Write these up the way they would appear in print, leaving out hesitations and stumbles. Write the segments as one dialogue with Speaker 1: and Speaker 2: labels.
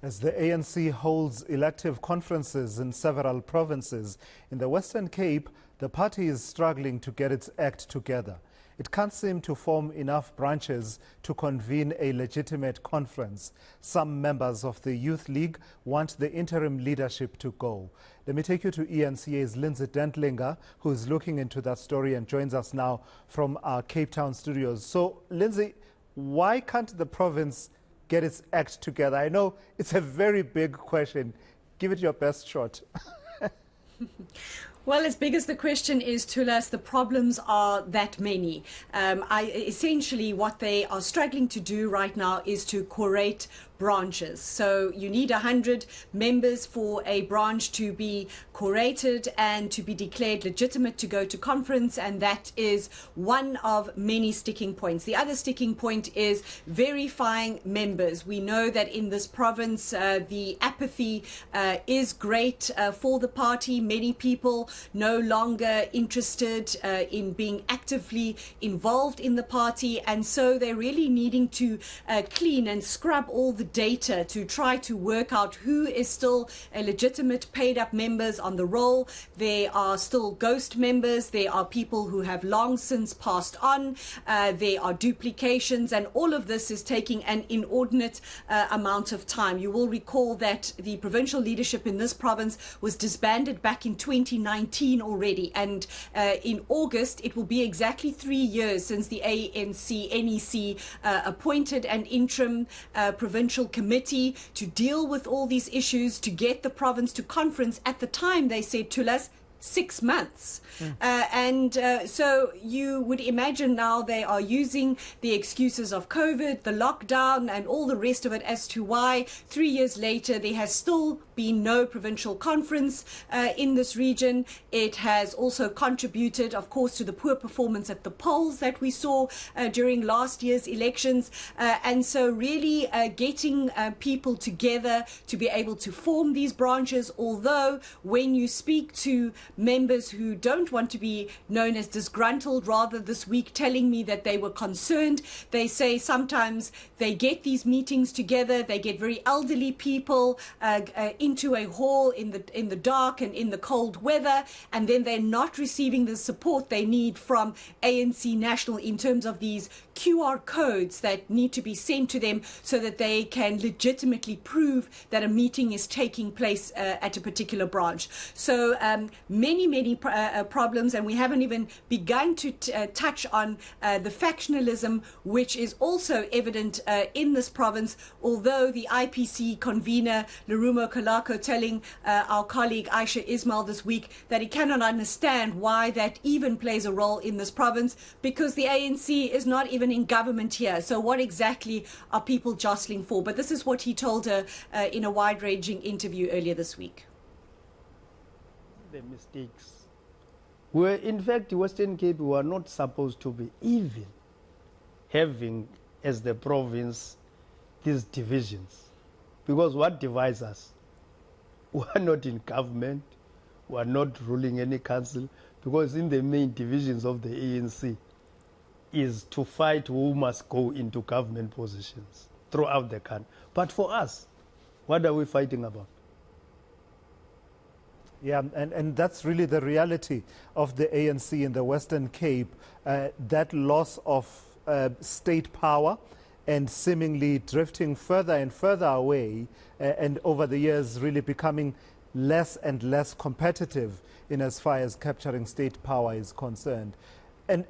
Speaker 1: As the ANC holds elective conferences in several provinces in the Western Cape, the party is struggling to get its act together. It can't seem to form enough branches to convene a legitimate conference. Some members of the Youth League want the interim leadership to go. Let me take you to eNCA's Lindsay Dentlinger, who is looking into that story and joins us now from our Cape Town studios. So, Lindsay, why can't the province get its act together? I know it's a very big question. Give it your best shot.
Speaker 2: Well, as big as the question is, Tulas, the problems are that many. Essentially, what they are struggling to do right now is to curate branches. So you need 100 members for a branch to be curated and to be declared legitimate to go to conference, and that is one of many sticking points. The other sticking point is verifying members. We know that in this province the apathy is great for the party. Many people no longer interested in being actively involved in the party, and so they're really needing to clean and scrub all the data to try to work out who is still a legitimate paid up members on the roll. There are still ghost members, there are people who have long since passed on, there are duplications, and all of this is taking an inordinate amount of time. You will recall that the provincial leadership in this province was disbanded back in 2019 already, and in August it will be exactly 3 years since the ANC NEC appointed an interim provincial committee to deal with all these issues, to get the province to conference. At the time they said to us 6 months. So you would imagine now they are using the excuses of COVID, the lockdown, and all the rest of it as to why 3 years later there has still been no provincial conference in this region. It has also contributed, of course, to the poor performance at the polls that we saw during last year's elections. And so really getting people together to be able to form these branches, although when you speak to members who don't want to be known as disgruntled, rather this week telling me that they were concerned. They say sometimes they get these meetings together, they get very elderly people into a hall in the dark and in the cold weather, and then they're not receiving the support they need from ANC National in terms of these QR codes that need to be sent to them so that they can legitimately prove that a meeting is taking place at a particular branch. So many problems, and we haven't even begun to touch on the factionalism, which is also evident in this province, although the IPC convener Larumo Kalako telling our colleague Aisha Ismail this week that he cannot understand why that even plays a role in this province, because the ANC is not even in government here. So what exactly are people jostling for? But this is what he told her in a wide-ranging interview earlier this week.
Speaker 3: The mistakes were, in fact, Western Cape were not supposed to be even having as the province these divisions, because what divides us? We are not in government, we are not ruling any council, because in the main divisions of the ANC is to fight who must go into government positions throughout the country. But for us, what are we fighting about?
Speaker 1: Yeah, and that's really the reality of the ANC in the Western Cape, that loss of state power and seemingly drifting further and further away, and over the years really becoming less and less competitive in as far as capturing state power is concerned. And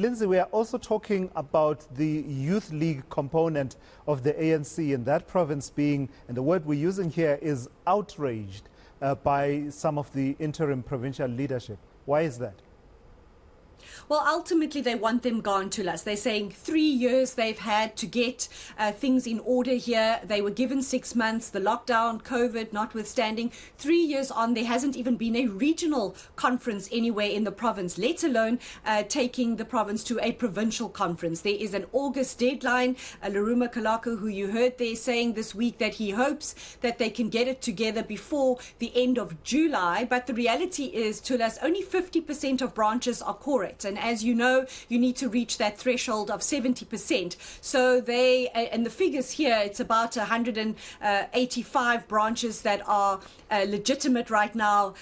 Speaker 1: Lindsay, we are also talking about the Youth League component of the ANC in that province being, and the word we're using here is outraged by some of the interim provincial leadership. Why is that?
Speaker 2: Well, ultimately, they want them gone to us. They're saying 3 years they've had to get things in order here. They were given 6 months, the lockdown, COVID notwithstanding. 3 years on, there hasn't even been a regional conference anywhere in the province, let alone taking the province to a provincial conference. There is an August deadline. Larumo Kalako, who you heard there saying this week that he hopes that they can get it together before the end of July. But the reality is, to us, only 50% of branches are correct. threat. And as you know, you need to reach that threshold of 70%. So they, and the figures here, it's about 185 branches that are legitimate right now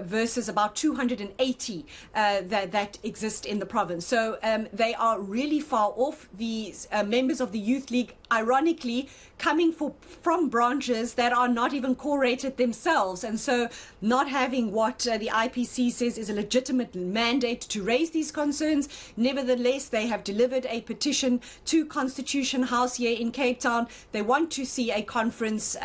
Speaker 2: versus about 280 that exist in the province. So they are really far off. These members of the Youth League, ironically, coming from branches that are not even core-rated themselves, and so not having what the IPC says is a legitimate mandate to raise these concerns. Nevertheless, they have delivered a petition to Constitution House here in Cape Town. They want to see a conference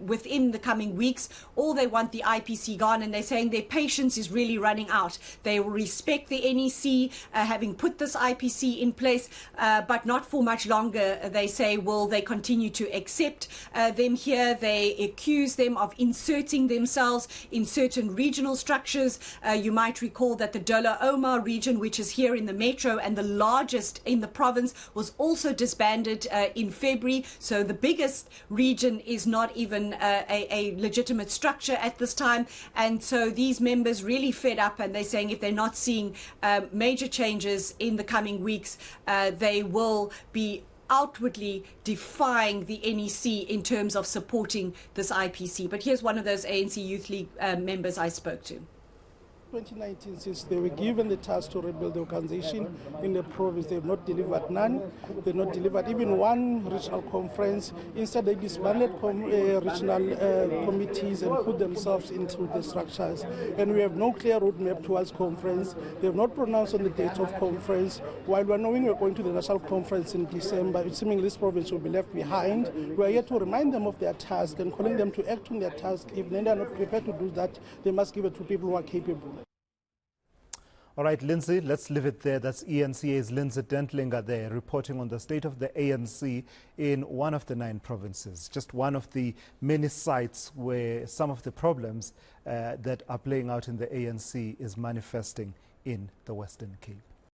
Speaker 2: within the coming weeks, or they want the IPC gone, and they're saying their patience is really running out. They will respect the NEC having put this IPC in place, but not for much longer, they say, will they continue to accept them here. They accuse them of inserting themselves in certain regional structures. You might recall that the Dola Omar region, which is here in the metro and the largest in the province, was also disbanded in February. So the biggest region is not even a legitimate structure at this time. And so these members really fed up, and they're saying if they're not seeing major changes in the coming weeks, they will be outwardly defying the NEC in terms of supporting this IPC. But here's one of those ANC Youth League members I spoke to.
Speaker 4: 2019, since they were given the task to rebuild the organization in the province, they have not delivered none. They have not delivered even one regional conference. Instead, they disbanded regional committees and put themselves into the structures. And we have no clear roadmap towards conference. They have not pronounced on the date of conference. While we're knowing we're going to the national conference in December, it's seeming this province will be left behind. We are here to remind them of their task and calling them to act on their task. If they are not prepared to do that, they must give it to people who are capable.
Speaker 1: All right, Lindsay, let's leave it there. That's eNCA's Lindsay Dentlinger there, reporting on the state of the ANC in one of the 9 provinces, just one of the many sites where some of the problems that are playing out in the ANC is manifesting in the Western Cape.